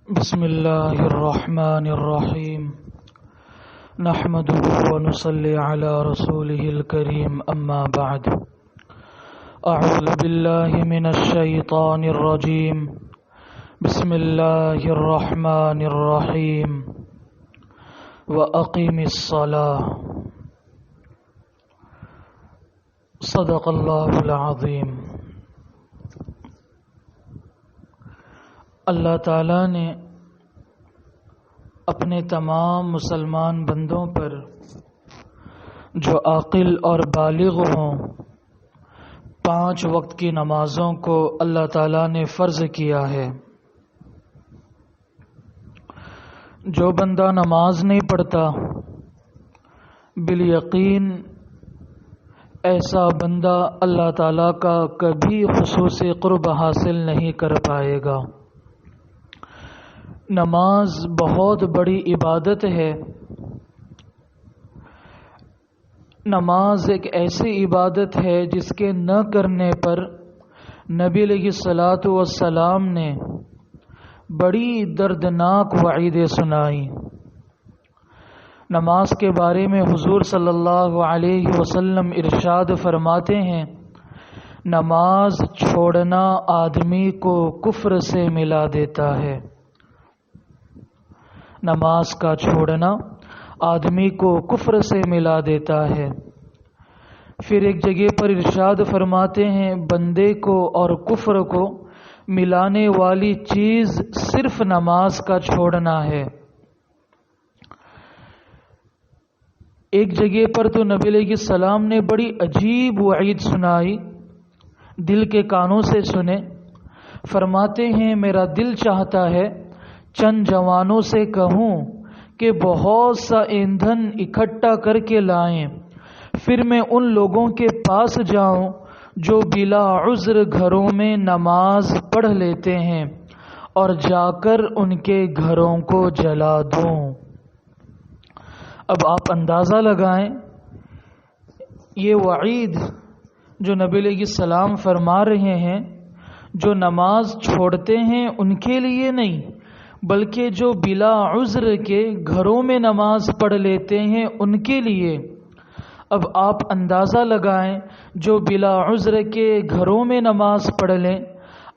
بسم الله الرحمن الرحيم نحمده ونصلي على رسوله الكريم أما بعد أعوذ بالله من الشيطان الرجيم بسم الله الرحمن الرحيم وأقم الصلاة صدق الله العظيم۔ اللہ تعالیٰ نے اپنے تمام مسلمان بندوں پر جو عاقل اور بالغ ہوں 5 وقت کی نمازوں کو اللہ تعالیٰ نے فرض کیا ہے۔ جو بندہ نماز نہیں پڑھتا بالیقین ایسا بندہ اللہ تعالیٰ کا کبھی خصوصی قرب حاصل نہیں کر پائے گا۔ نماز بہت بڑی عبادت ہے۔ نماز ایک ایسی عبادت ہے جس کے نہ کرنے پر نبی علیہ الصلاۃ والسلام نے بڑی دردناک وعیدیں سنائی۔ نماز کے بارے میں حضور صلی اللہ علیہ وسلم ارشاد فرماتے ہیں، نماز چھوڑنا آدمی کو کفر سے ملا دیتا ہے۔ نماز کا چھوڑنا آدمی کو کفر سے ملا دیتا ہے۔ پھر ایک جگہ پر ارشاد فرماتے ہیں، بندے کو اور کفر کو ملانے والی چیز صرف نماز کا چھوڑنا ہے۔ ایک جگہ پر تو نبی علیہ السلام نے بڑی عجیب وعید سنائی، دل کے کانوں سے سنے۔ فرماتے ہیں، میرا دل چاہتا ہے چند جوانوں سے کہوں کہ بہت سا ایندھن اکٹھا کر کے لائیں، پھر میں ان لوگوں کے پاس جاؤں جو بلا عذر گھروں میں نماز پڑھ لیتے ہیں اور جا کر ان کے گھروں کو جلا دوں۔ اب آپ اندازہ لگائیں، یہ وعید جو نبی علیہ السلام فرما رہے ہیں، جو نماز چھوڑتے ہیں ان کے لیے نہیں بلکہ جو بلا عذر کے گھروں میں نماز پڑھ لیتے ہیں ان کے لیے۔ اب آپ اندازہ لگائیں، جو بلا عذر کے گھروں میں نماز پڑھ لیں،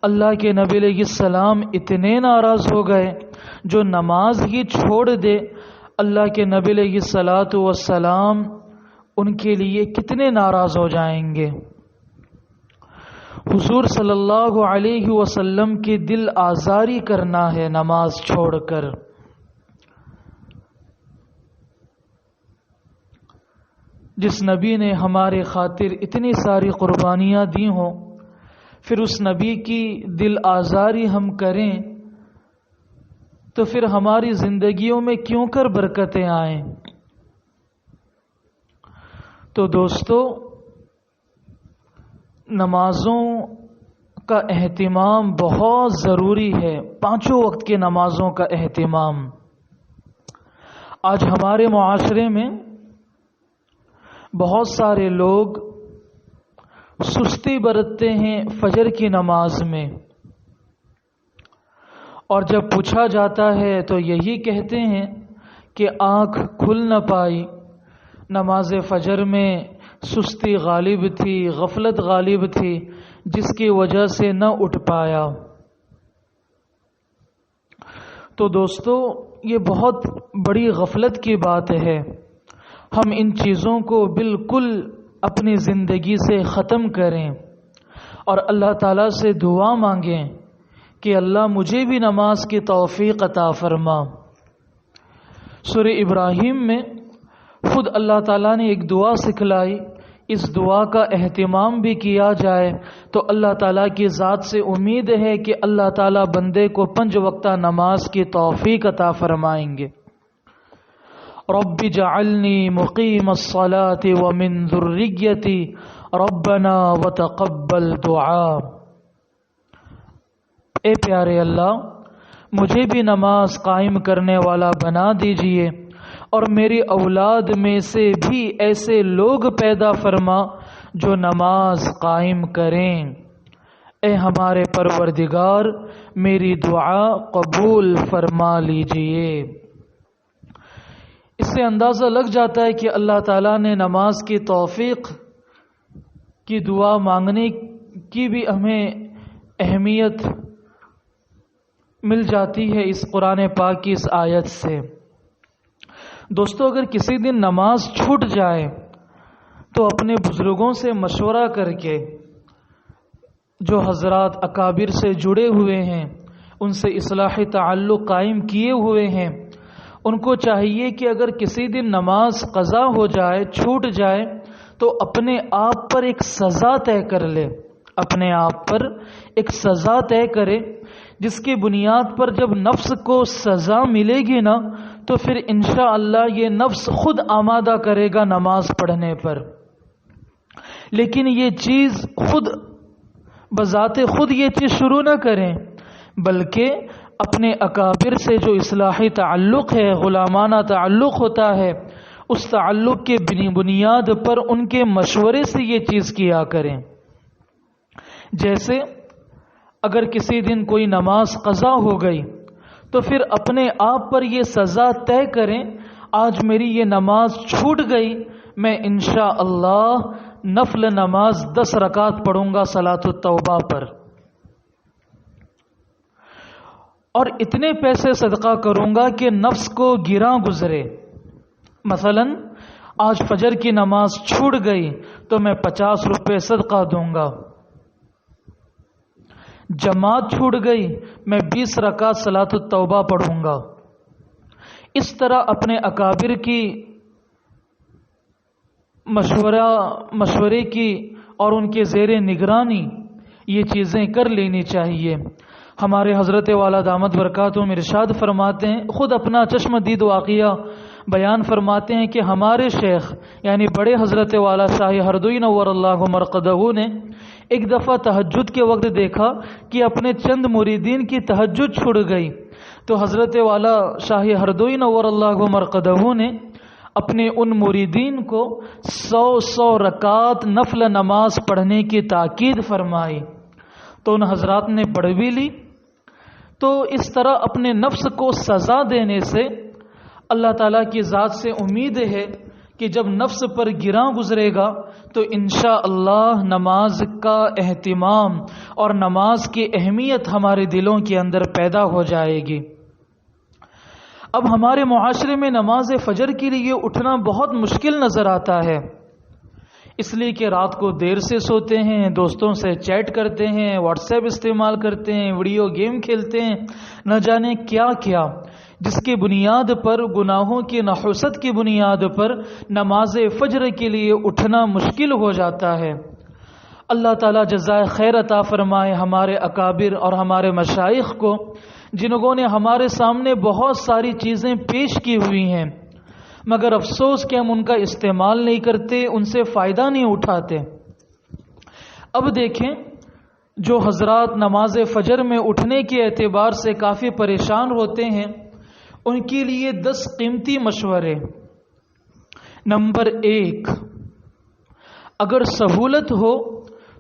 اللہ کے نبی علیہ السلام اتنے ناراض ہو گئے، جو نماز ہی چھوڑ دے اللہ کے نبی علیہ الصلاۃ والسلام ان کے لیے کتنے ناراض ہو جائیں گے۔ حضور صلی اللہ علیہ وسلم کی دل آزاری کرنا ہے نماز چھوڑ کر۔ جس نبی نے ہمارے خاطر اتنی ساری قربانیاں دی ہوں، پھر اس نبی کی دل آزاری ہم کریں تو پھر ہماری زندگیوں میں کیوں کر برکتیں آئیں۔ تو دوستو، نمازوں کا اہتمام بہت ضروری ہے، 5 وقت کی نمازوں کا اہتمام۔ آج ہمارے معاشرے میں بہت سارے لوگ سستی برتتے ہیں فجر کی نماز میں، اور جب پوچھا جاتا ہے تو یہی کہتے ہیں کہ آنکھ کھل نہ پائی، نماز فجر میں سستی غالب تھی، غفلت غالب تھی، جس کی وجہ سے نہ اٹھ پایا۔ تو دوستو، یہ بہت بڑی غفلت کی بات ہے۔ ہم ان چیزوں کو بالکل اپنی زندگی سے ختم کریں اور اللہ تعالیٰ سے دعا مانگیں کہ اللہ مجھے بھی نماز کی توفیق عطا فرما۔ سورہ ابراہیم میں خود اللہ تعالیٰ نے ایک دعا سکھلائی، اس دعا کا اہتمام بھی کیا جائے تو اللہ تعالیٰ کی ذات سے امید ہے کہ اللہ تعالیٰ بندے کو 5 وقتہ نماز کی توفیق عطا فرمائیں گے۔ رب اجعلنی مقیم الصلاۃ ومن ذریتی ربنا وتقبل دعا۔ اے پیارے اللہ، مجھے بھی نماز قائم کرنے والا بنا دیجئے اور میری اولاد میں سے بھی ایسے لوگ پیدا فرما جو نماز قائم کریں۔ اے ہمارے پروردگار میری دعا قبول فرما لیجئے۔ اس سے اندازہ لگ جاتا ہے کہ اللہ تعالیٰ نے نماز کی توفیق کی دعا مانگنے کی بھی ہمیں اہمیت مل جاتی ہے اس قرآن پاک کی اس آیت سے۔ دوستو، اگر کسی دن نماز چھوٹ جائے تو اپنے بزرگوں سے مشورہ کر کے، جو حضرات اکابر سے جڑے ہوئے ہیں، ان سے اصلاح تعلق قائم کیے ہوئے ہیں، ان کو چاہیے کہ اگر کسی دن نماز قضا ہو جائے، چھوٹ جائے، تو اپنے آپ پر ایک سزا طے کر لے، اپنے آپ پر ایک سزا طے کرے، جس کی بنیاد پر جب نفس کو سزا ملے گی نا تو پھر انشاءاللہ یہ نفس خود آمادہ کرے گا نماز پڑھنے پر۔ لیکن یہ چیز خود بذات خود یہ چیز شروع نہ کریں، بلکہ اپنے اکابر سے جو اصلاحی تعلق ہے، غلامانہ تعلق ہوتا ہے، اس تعلق کے بنیاد پر ان کے مشورے سے یہ چیز کیا کریں۔ جیسے اگر کسی دن کوئی نماز قضا ہو گئی تو پھر اپنے آپ پر یہ سزا طے کریں، آج میری یہ نماز چھوٹ گئی، میں انشاءاللہ نفل نماز 10 رکعت پڑھوں گا صلاۃ التوبہ پر، اور اتنے پیسے صدقہ کروں گا کہ نفس کو گراں گزرے۔ مثلا آج فجر کی نماز چھوٹ گئی تو میں 50 روپے صدقہ دوں گا، جماعت چھوٹ گئی میں 20 رکعت صلاۃ التوبہ پڑھوں گا۔ اس طرح اپنے اکابر کی مشورے کی اور ان کے زیر نگرانی یہ چیزیں کر لینی چاہیے۔ ہمارے حضرت والا دامت برکاتہم ارشاد فرماتے ہیں، خود اپنا چشم دید واقعہ بیان فرماتے ہیں کہ ہمارے شیخ یعنی بڑے حضرت والا شاہ ہردوئی نور اللہ مرقدہ نے ایک دفعہ تہجد کے وقت دیکھا کہ اپنے چند مریدین کی تہجد چھوٹ گئی، تو حضرت والا شاہ ہردوئی نور اللہ مرقدہ نے اپنے ان مریدین کو 100 رکعت نفل نماز پڑھنے کی تاکید فرمائی، تو ان حضرات نے پڑھ بھی لی۔ تو اس طرح اپنے نفس کو سزا دینے سے اللہ تعالیٰ کی ذات سے امید ہے کہ جب نفس پر گراں گزرے گا تو انشاءاللہ نماز کا اہتمام اور نماز کی اہمیت ہمارے دلوں کے اندر پیدا ہو جائے گی۔ اب ہمارے معاشرے میں نماز فجر کے لیے اٹھنا بہت مشکل نظر آتا ہے، اس لیے کہ رات کو دیر سے سوتے ہیں، دوستوں سے چیٹ کرتے ہیں، واٹس ایپ استعمال کرتے ہیں، ویڈیو گیم کھیلتے ہیں، نہ جانے کیا کیا، جس کی بنیاد پر، گناہوں کی نحوست کی بنیاد پر نماز فجر کے لیے اٹھنا مشکل ہو جاتا ہے۔ اللہ تعالیٰ جزائے خیر عطا فرمائے ہمارے اکابر اور ہمارے مشائخ کو، جنہوں نے ہمارے سامنے بہت ساری چیزیں پیش کی ہوئی ہیں، مگر افسوس کہ ہم ان کا استعمال نہیں کرتے، ان سے فائدہ نہیں اٹھاتے۔ اب دیکھیں، جو حضرات نماز فجر میں اٹھنے کے اعتبار سے کافی پریشان ہوتے ہیں، ان کے لیے 10 قیمتی مشورے۔ نمبر 1، اگر سہولت ہو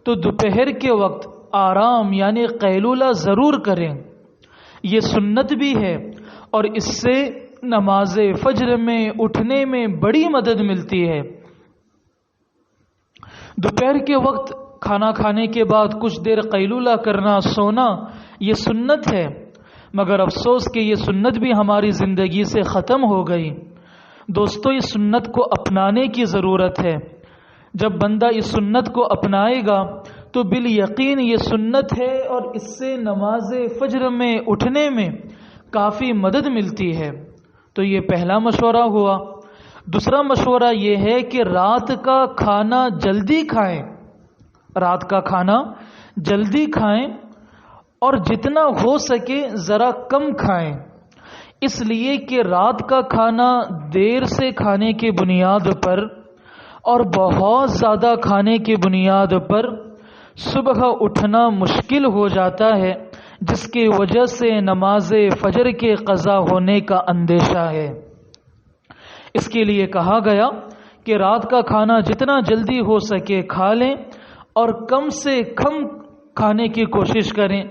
تو دوپہر کے وقت آرام یعنی قیلولہ ضرور کریں، یہ سنت بھی ہے اور اس سے نماز فجر میں اٹھنے میں بڑی مدد ملتی ہے۔ دوپہر کے وقت کھانا کھانے کے بعد کچھ دیر قیلولہ کرنا، سونا، یہ سنت ہے، مگر افسوس کہ یہ سنت بھی ہماری زندگی سے ختم ہو گئی۔ دوستو، اس سنت کو اپنانے کی ضرورت ہے۔ جب بندہ اس سنت کو اپنائے گا تو بالیقین یہ سنت ہے اور اس سے نماز فجر میں اٹھنے میں کافی مدد ملتی ہے۔ تو یہ پہلا مشورہ ہوا۔ دوسرا مشورہ یہ ہے کہ رات کا کھانا جلدی کھائیں، رات کا کھانا جلدی کھائیں اور جتنا ہو سکے ذرا کم کھائیں، اس لیے کہ رات کا کھانا دیر سے کھانے کی بنیاد پر اور بہت زیادہ کھانے کی بنیاد پر صبح اٹھنا مشکل ہو جاتا ہے، جس کی وجہ سے نماز فجر کے قضا ہونے کا اندیشہ ہے۔ اس کے لیے کہا گیا کہ رات کا کھانا جتنا جلدی ہو سکے کھا لیں اور کم سے کم کھانے کی کوشش کریں،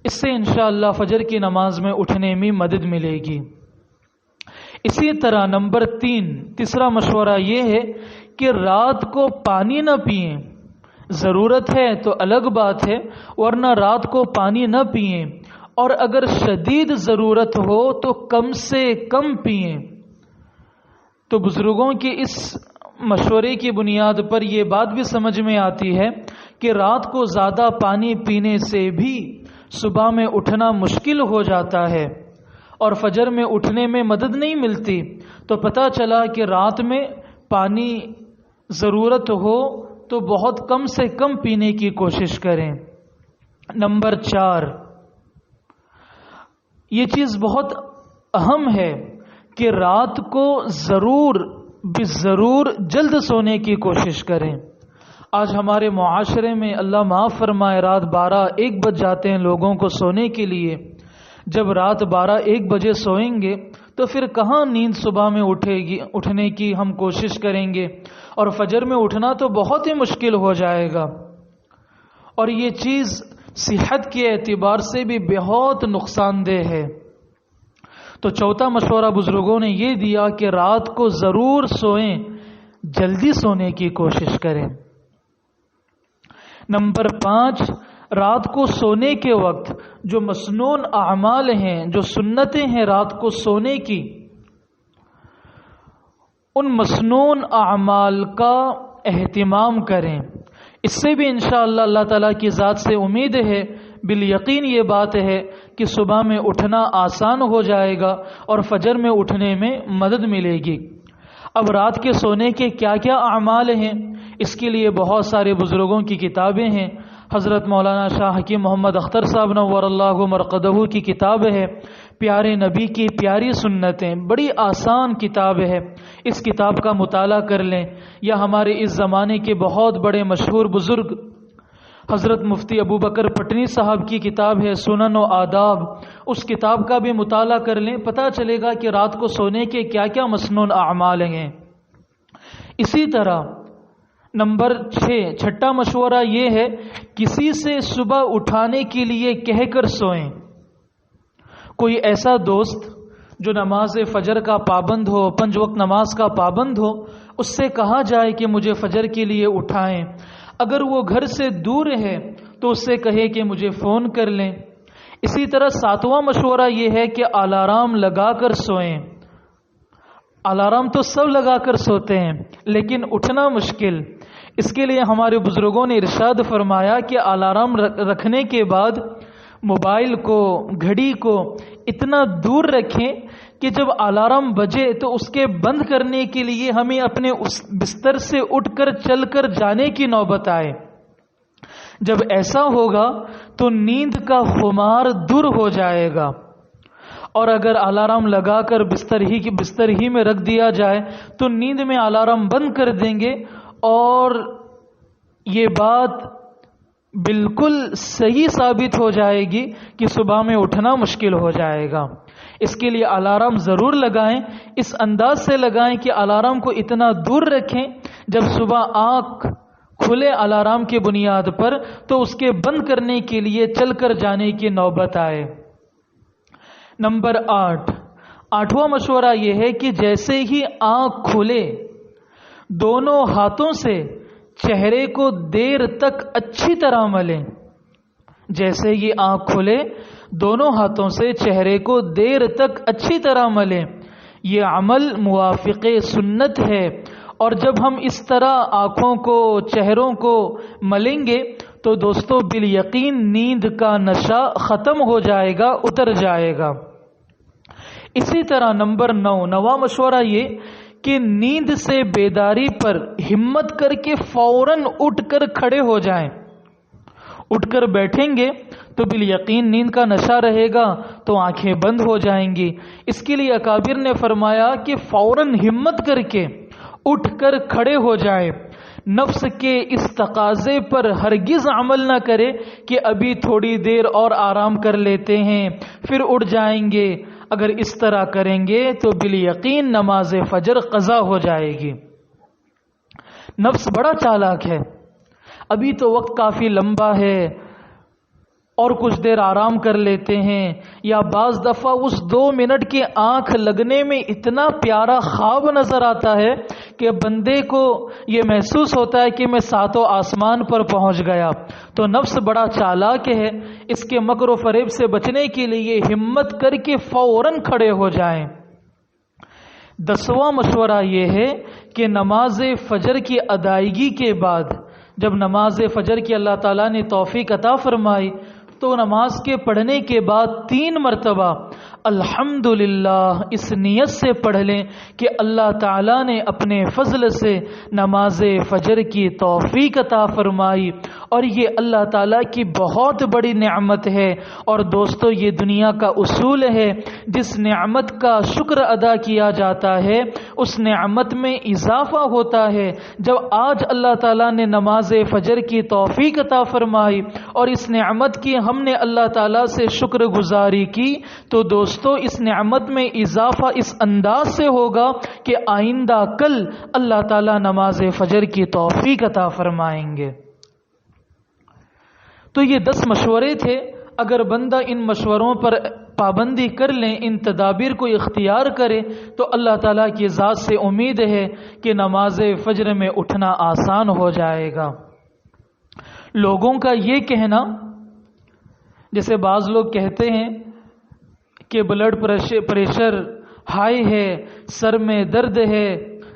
اس سے انشاءاللہ فجر کی نماز میں اٹھنے میں مدد ملے گی۔ اسی طرح نمبر 3، تیسرا مشورہ یہ ہے کہ رات کو پانی نہ پئیں، ضرورت ہے تو الگ بات ہے، ورنہ رات کو پانی نہ پئیں، اور اگر شدید ضرورت ہو تو کم سے کم پئیں۔ تو بزرگوں کے اس مشورے کی بنیاد پر یہ بات بھی سمجھ میں آتی ہے کہ رات کو زیادہ پانی پینے سے بھی صبح میں اٹھنا مشکل ہو جاتا ہے اور فجر میں اٹھنے میں مدد نہیں ملتی، تو پتہ چلا کہ رات میں پانی ضرورت ہو تو بہت کم سے کم پینے کی کوشش کریں۔ نمبر 4، یہ چیز بہت اہم ہے کہ رات کو ضرور جلد سونے کی کوشش کریں۔ آج ہمارے معاشرے میں اللہ معاف فرمائے رات 12-1 بج جاتے ہیں لوگوں کو سونے کے لیے۔ جب رات 12-1 بجے سوئیں گے تو پھر کہاں نیند صبح میں اٹھنے کی ہم کوشش کریں گے، اور فجر میں اٹھنا تو بہت ہی مشکل ہو جائے گا، اور یہ چیز صحت کے اعتبار سے بھی بہت نقصان دہ ہے۔ تو چوتھا مشورہ بزرگوں نے یہ دیا کہ رات کو ضرور سوئیں، جلدی سونے کی کوشش کریں۔ نمبر 5، رات کو سونے کے وقت جو مسنون اعمال ہیں، جو سنتیں ہیں رات کو سونے کی، ان مسنون اعمال کا اہتمام کریں۔ اس سے بھی انشاءاللہ اللہ تعالیٰ کی ذات سے امید ہے، بالیقین یہ بات ہے کہ صبح میں اٹھنا آسان ہو جائے گا اور فجر میں اٹھنے میں مدد ملے گی۔ اب رات کے سونے کے کیا کیا اعمال ہیں، اس کے لیے بہت سارے بزرگوں کی کتابیں ہیں۔ حضرت مولانا شاہ حکیم محمد اختر صاحب نور اللہ مرقدہ کی کتاب ہے پیارے نبی کی پیاری سنتیں، بڑی آسان کتاب ہے، اس کتاب کا مطالعہ کر لیں۔ یا ہمارے اس زمانے کے بہت بڑے مشہور بزرگ حضرت مفتی ابو بکر پٹنی صاحب کی کتاب ہے سنن و آداب، اس کتاب کا بھی مطالعہ کر لیں، پتہ چلے گا کہ رات کو سونے کے کیا کیا مسنون اعمال ہیں۔ اسی طرح نمبر 6، چھٹا مشورہ یہ ہے کسی سے صبح اٹھانے کے لیے کہہ کر سوئیں۔ کوئی ایسا دوست جو نماز فجر کا پابند ہو، 5 وقت نماز کا پابند ہو، اس سے کہا جائے کہ مجھے فجر کے لیے اٹھائیں۔ اگر وہ گھر سے دور ہے تو اس سے کہے کہ مجھے فون کر لیں۔ اسی طرح 7واں مشورہ یہ ہے کہ الارم لگا کر سوئیں۔ الارم تو سب لگا کر سوتے ہیں لیکن اٹھنا مشکل، اس کے لیے ہمارے بزرگوں نے ارشاد فرمایا کہ الارم رکھنے کے بعد موبائل کو، گھڑی کو اتنا دور رکھیں کہ جب الارم بجے تو اس کے بند کرنے کے لیے ہمیں اپنے اس بستر سے اٹھ کر چل کر جانے کی نوبت آئے۔ جب ایسا ہوگا تو نیند کا خمار دور ہو جائے گا، اور اگر الارم لگا کر بستر ہی میں رکھ دیا جائے تو نیند میں الارم بند کر دیں گے، اور یہ بات بالکل صحیح ثابت ہو جائے گی کہ صبح میں اٹھنا مشکل ہو جائے گا۔ اس کے لیے الارم ضرور لگائیں، اس انداز سے لگائیں کہ الارم کو اتنا دور رکھیں جب صبح آنکھ کھلے الارم کی بنیاد پر تو اس کے بند کرنے کے لیے چل کر جانے کی نوبت آئے۔ نمبر 8، 8واں مشورہ یہ ہے کہ جیسے ہی آنکھ کھلے دونوں ہاتھوں سے چہرے کو دیر تک اچھی طرح ملیں۔ جیسے ہی آنکھ کھلے دونوں ہاتھوں سے چہرے کو دیر تک اچھی طرح ملیں۔ یہ عمل موافق سنت ہے، اور جب ہم اس طرح آنکھوں کو، چہروں کو ملیں گے تو دوستو بالیقین نیند کا نشہ ختم ہو جائے گا، اتر جائے گا۔ اسی طرح نمبر 9، 9واں مشورہ یہ کہ نیند سے بیداری پر ہمت کر کے فوراً اٹھ کر کھڑے ہو جائیں۔ اٹھ کر بیٹھیں گے تو بالیقین نیند کا نشہ رہے گا تو آنکھیں بند ہو جائیں گی۔ اس کے لیے اکابر نے فرمایا کہ فوراً ہمت کر کے اٹھ کر کھڑے ہو جائے۔ نفس کے اس تقاضے پر ہرگز عمل نہ کرے کہ ابھی تھوڑی دیر اور آرام کر لیتے ہیں پھر اٹھ جائیں گے۔ اگر اس طرح کریں گے تو بالیقین نماز فجر قضا ہو جائے گی۔ نفس بڑا چالاک ہے، ابھی تو وقت کافی لمبا ہے، اور کچھ دیر آرام کر لیتے ہیں، یا بعض دفعہ اس 2 منٹ کے آنکھ لگنے میں اتنا پیارا خواب نظر آتا ہے کہ بندے کو یہ محسوس ہوتا ہے کہ میں 7 آسمان پر پہنچ گیا۔ تو نفس بڑا چالاک ہے، اس کے مکر و فریب سے بچنے کے لیے ہمت کر کے فوراً کھڑے ہو جائیں۔ 10واں مشورہ یہ ہے کہ نماز فجر کی ادائیگی کے بعد، جب نماز فجر کی اللہ تعالیٰ نے توفیق عطا فرمائی، تو نماز کے پڑھنے کے بعد 3 مرتبہ الحمدللہ اس نیت سے پڑھ لیں کہ اللہ تعالیٰ نے اپنے فضل سے نماز فجر کی توفیق عطا فرمائی، اور یہ اللہ تعالیٰ کی بہت بڑی نعمت ہے۔ اور دوستو، یہ دنیا کا اصول ہے، جس نعمت کا شکر ادا کیا جاتا ہے اس نعمت میں اضافہ ہوتا ہے۔ جب آج اللہ تعالیٰ نے نماز فجر کی توفیق عطا فرمائی اور اس نعمت کی ہم نے اللہ تعالیٰ سے شکر گزاری کی، تو دوستو اس نعمت میں اضافہ اس انداز سے ہوگا کہ آئندہ کل اللہ تعالیٰ نماز فجر کی توفیق عطا فرمائیں گے۔ تو یہ 10 مشورے تھے، اگر بندہ ان مشوروں پر پابندی کر لیں، ان تدابیر کو اختیار کرے، تو اللہ تعالیٰ کی ذات سے امید ہے کہ نماز فجر میں اٹھنا آسان ہو جائے گا۔ لوگوں کا یہ کہنا، جیسے بعض لوگ کہتے ہیں کہ بلڈ پریشر ہائی ہے، سر میں درد ہے،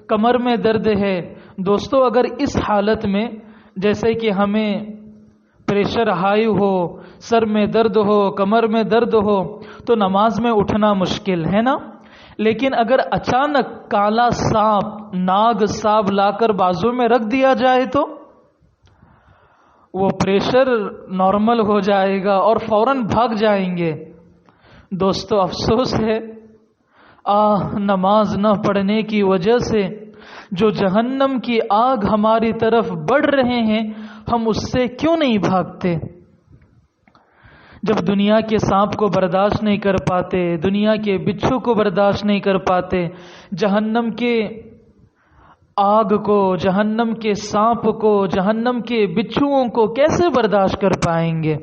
کمر میں درد ہے۔ دوستو، اگر اس حالت میں جیسے کہ ہمیں پریشر ہائی ہو، سر میں درد ہو، کمر میں درد ہو، تو نماز میں اٹھنا مشکل ہے نا۔ لیکن اگر اچانک کالا سانپ، ناگ سانپ لا کر بازو میں رکھ دیا جائے تو وہ پریشر نارمل ہو جائے گا اور فوراً بھاگ جائیں گے۔ دوستو، افسوس ہے نماز نہ پڑھنے کی وجہ سے جو جہنم کی آگ ہماری طرف بڑھ رہے ہیں، ہم اس سے کیوں نہیں بھاگتے؟ جب دنیا کے سانپ کو برداشت نہیں کر پاتے، دنیا کے بچھو کو برداشت نہیں کر پاتے، جہنم کے آگ کو، جہنم کے سانپ کو، جہنم کے بچھوؤں کو کیسے برداشت کر پائیں گے؟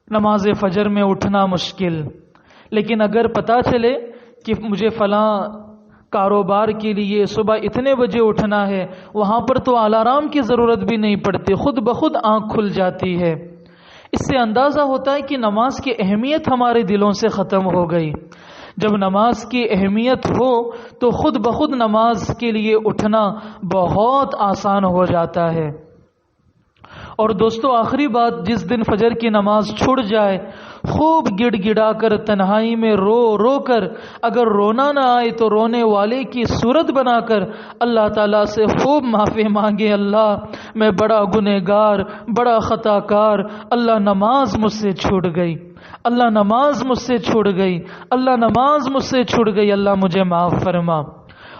نماز فجر میں اٹھنا مشکل، لیکن اگر پتہ چلے کہ مجھے فلاں کاروبار کے لیے صبح اتنے بجے اٹھنا ہے، وہاں پر تو الارم کی ضرورت بھی نہیں پڑتی، خود بخود آنکھ کھل جاتی ہے۔ اس سے اندازہ ہوتا ہے کہ نماز کی اہمیت ہمارے دلوں سے ختم ہو گئی۔ جب نماز کی اہمیت ہو تو خود بخود نماز کے لیے اٹھنا بہت آسان ہو جاتا ہے۔ اور دوستو، آخری بات، جس دن فجر کی نماز چھوٹ جائے، خوب گڑ گڑا کر تنہائی میں رو رو کر، اگر رونا نہ آئے تو رونے والے کی صورت بنا کر اللہ تعالیٰ سے خوب معافی مانگے، اللہ میں بڑا گنہگار، بڑا خطا کار، اللہ نماز مجھ سے چھوٹ گئی، اللہ نماز مجھ سے چھوٹ گئی، اللہ نماز مجھ سے چھوٹ گئی، اللہ مجھے معاف فرما۔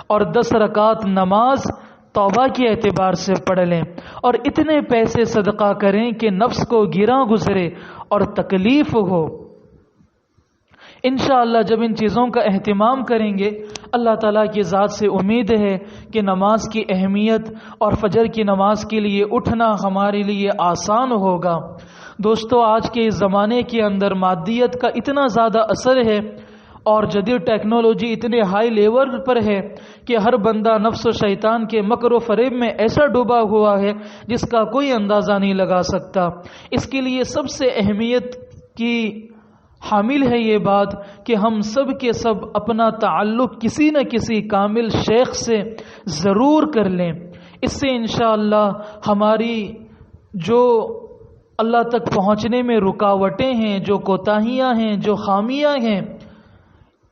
اور 10 رکعت نماز توبہ کے اعتبار سے پڑھ لیں، اور اتنے پیسے صدقہ کریں کہ نفس کو گراں گزرے اور تکلیف ہو۔ انشاءاللہ جب ان چیزوں کا اہتمام کریں گے، اللہ تعالیٰ کی ذات سے امید ہے کہ نماز کی اہمیت اور فجر کی نماز کے لیے اٹھنا ہمارے لیے آسان ہوگا۔ دوستو، آج کے اس زمانے کے اندر مادیت کا اتنا زیادہ اثر ہے اور جدید ٹیکنالوجی اتنے ہائی لیول پر ہے کہ ہر بندہ نفس و شیطان کے مکر و فریب میں ایسا ڈوبا ہوا ہے جس کا کوئی اندازہ نہیں لگا سکتا۔ اس کے لیے سب سے اہمیت کی حامل ہے یہ بات کہ ہم سب کے سب اپنا تعلق کسی نہ کسی کامل شیخ سے ضرور کر لیں۔ اس سے انشاءاللہ ہماری جو اللہ تک پہنچنے میں رکاوٹیں ہیں، جو کوتاہیاں ہیں، جو خامیاں ہیں،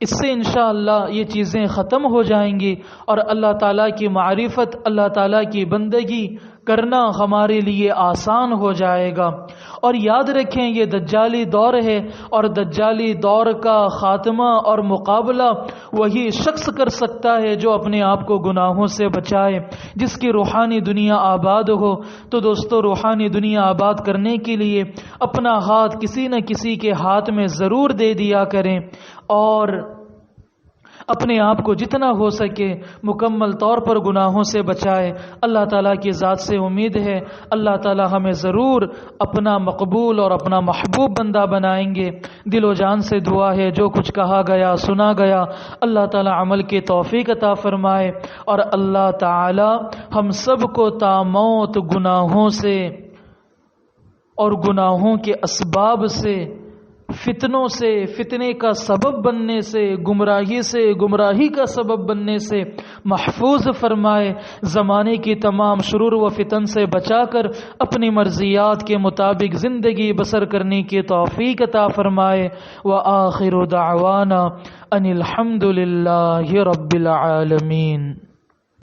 اس سے انشاءاللہ یہ چیزیں ختم ہو جائیں گی، اور اللہ تعالیٰ کی معرفت، اللہ تعالیٰ کی بندگی کرنا ہمارے لیے آسان ہو جائے گا۔ اور یاد رکھیں، یہ دجالی دور ہے، اور دجالی دور کا خاتمہ اور مقابلہ وہی شخص کر سکتا ہے جو اپنے آپ کو گناہوں سے بچائے، جس کی روحانی دنیا آباد ہو۔ تو دوستو، روحانی دنیا آباد کرنے کے لیے اپنا ہاتھ کسی نہ کسی کے ہاتھ میں ضرور دے دیا کریں، اور اپنے آپ کو جتنا ہو سکے مکمل طور پر گناہوں سے بچائے۔ اللہ تعالیٰ کی ذات سے امید ہے اللہ تعالیٰ ہمیں ضرور اپنا مقبول اور اپنا محبوب بندہ بنائیں گے۔ دل و جان سے دعا ہے جو کچھ کہا گیا سنا گیا اللہ تعالیٰ عمل کی توفیق عطا فرمائے، اور اللہ تعالیٰ ہم سب کو تا موت گناہوں سے اور گناہوں کے اسباب سے، فتنوں سے، فتنے کا سبب بننے سے، گمراہی سے، گمراہی کا سبب بننے سے محفوظ فرمائے، زمانے کی تمام شرور و فتن سے بچا کر اپنی مرضیات کے مطابق زندگی بسر کرنے کی توفیق عطا فرمائے۔ وآخر دعوانا ان الحمد للہ رب العالمین۔